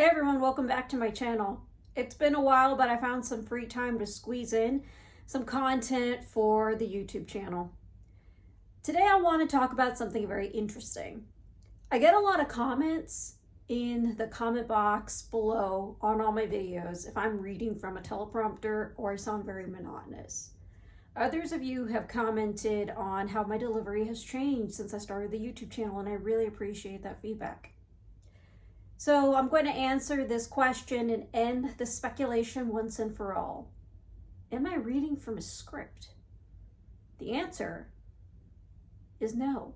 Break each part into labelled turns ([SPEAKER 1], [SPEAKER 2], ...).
[SPEAKER 1] Hey everyone, welcome back to my channel. It's been a while, but I found some free time to squeeze in some content for the YouTube channel. Today I want to talk about something very interesting. I get a lot of comments in the comment box below on all my videos if I'm reading from a teleprompter or I sound very monotonous. Others of you have commented on how my delivery has changed since I started the YouTube channel, and I really appreciate that feedback. So I'm going to answer this question and end the speculation once and for all. Am I reading from a script? The answer is no.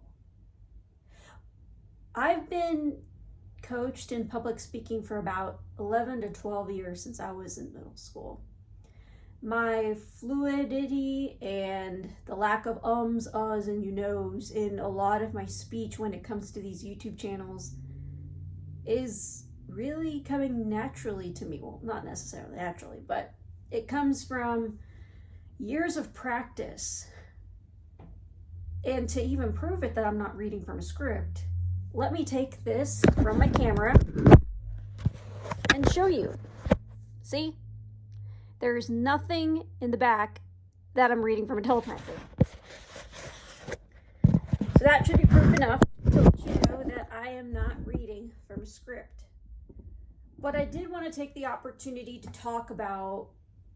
[SPEAKER 1] I've been coached in public speaking for about 11 to 12 years since I was in middle school. My fluidity and the lack of ums, uhs, and you knows in a lot of my speech when it comes to these YouTube channels is really coming naturally to me. Well, not necessarily naturally, but it comes from years of practice. And to even prove it that I'm not reading from a script, let me take this from my camera and show you. See? There's nothing in the back that I'm reading from a teleprompter. So that should be proof enough to let you know that I am not reading from a script. But I did want to take the opportunity to talk about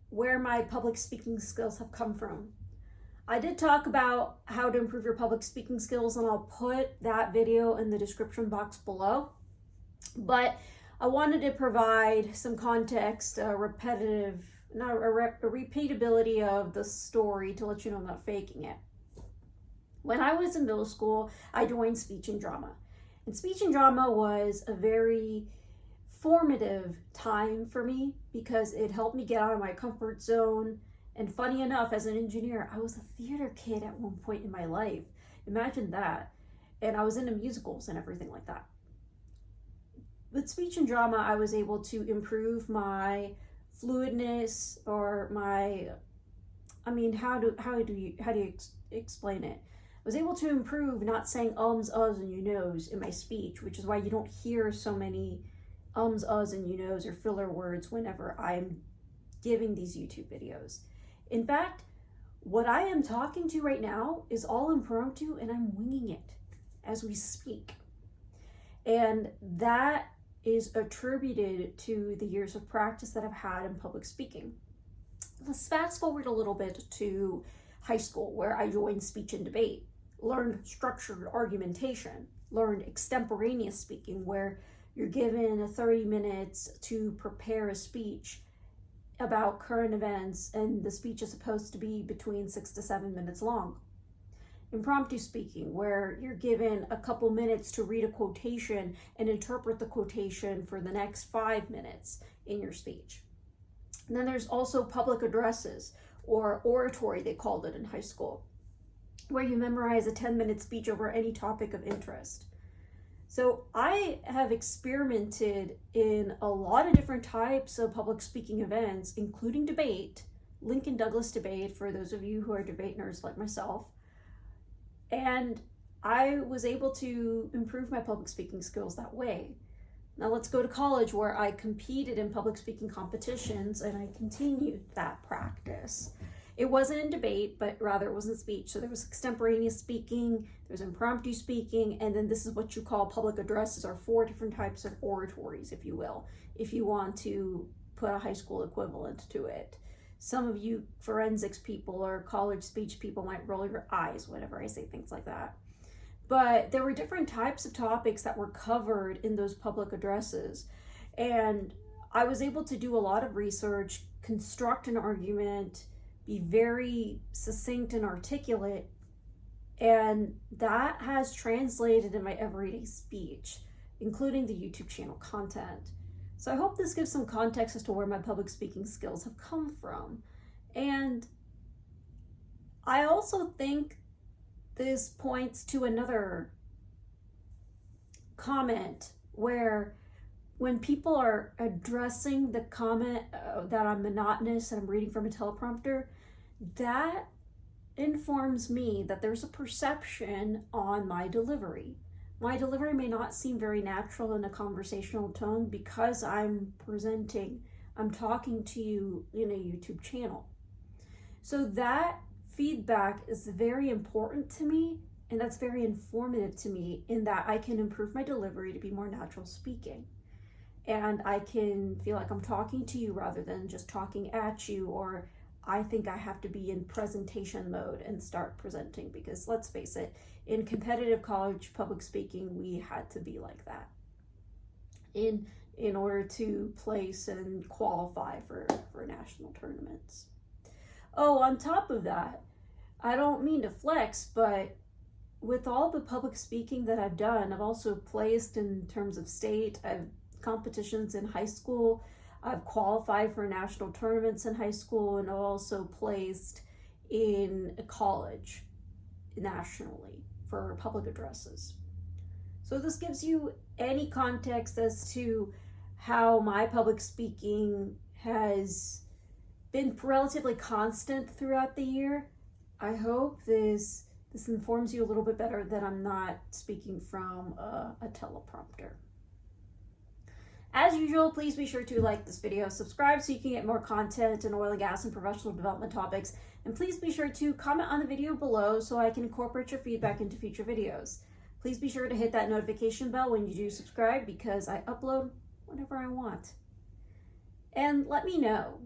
[SPEAKER 1] where my public speaking skills have come from. I did talk about how to improve your public speaking skills, and I'll put that video in the description box below. But I wanted to provide some context, repeatability of the story to let you know I'm not faking it. When I was in middle school, I joined speech and drama. And speech and drama was a very formative time for me because it helped me get out of my comfort zone. And funny enough, as an engineer, I was a theater kid at one point in my life. Imagine that. And I was into musicals and everything like that. With speech and drama, I was able to improve my fluidness or my, how do you explain it? I was able to improve not saying ums, uhs, and you knows in my speech, which is why you don't hear so many ums, uhs, and you knows or filler words whenever I'm giving these YouTube videos. In fact, what I am talking to right now is all impromptu, and I'm winging it as we speak. And that is attributed to the years of practice that I've had in public speaking. Let's fast forward a little bit to high school, where I joined speech and debate, learned structured argumentation, learned extemporaneous speaking, where you're given 30 minutes to prepare a speech about current events, and the speech is supposed to be between 6 to 7 minutes long. Impromptu speaking, where you're given a couple minutes to read a quotation and interpret the quotation for the next 5 minutes in your speech. And then there's also public addresses, or oratory they called it in high school, where you memorize a 10-minute speech over any topic of interest. So I have experimented in a lot of different types of public speaking events, including debate, Lincoln Douglas debate, for those of you who are debate nerds like myself. And I was able to improve my public speaking skills that way. Now let's go to college, where I competed in public speaking competitions, and I continued that practice. It wasn't in debate, but rather it was in speech. So there was extemporaneous speaking, there was impromptu speaking, and then this is what you call public addresses, or 4 different types of oratories, if you will, if you want to put a high school equivalent to it. Some of you forensics people or college speech people might roll your eyes whenever I say things like that. But there were different types of topics that were covered in those public addresses. And I was able to do a lot of research, construct an argument, be very succinct and articulate, and that has translated in my everyday speech, including the YouTube channel content. So I hope this gives some context as to where my public speaking skills have come from. And I also think this points to another comment where when people are addressing the comment that I'm monotonous and I'm reading from a teleprompter, that informs me that there's a perception on my delivery. my delivery may not seem very natural in a conversational tone because I'm presenting, I'm talking to you in a YouTube channel. So that feedback is very important to me, and that's very informative to me in that I can improve my delivery to be more natural speaking. And I can feel like I'm talking to you rather than just talking at you, or I think I have to be in presentation mode and start presenting, because let's face it, in competitive college public speaking, we had to be like that in order to place and qualify for national tournaments. Oh, on top of that, I don't mean to flex, but with all the public speaking that I've done, I've also placed in terms of state, I've competitions in high school, I've qualified for national tournaments in high school, and I've also placed in a college nationally for public addresses. So this gives you any context as to how my public speaking has been relatively constant throughout the year. I hope this informs you a little bit better that I'm not speaking from a teleprompter. As usual, please be sure to like this video, subscribe so you can get more content in oil and gas and professional development topics, and please be sure to comment on the video below so I can incorporate your feedback into future videos. Please be sure to hit that notification bell when you do subscribe, because I upload whenever I want. And let me know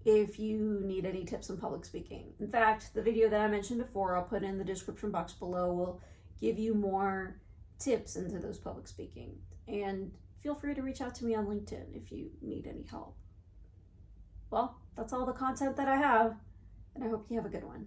[SPEAKER 1] if you need any tips on public speaking. In fact, the video that I mentioned before, I'll put in the description box below, will give you more tips into those public speaking. And feel free to reach out to me on LinkedIn if you need any help. Well, that's all the content that I have, and I hope you have a good one.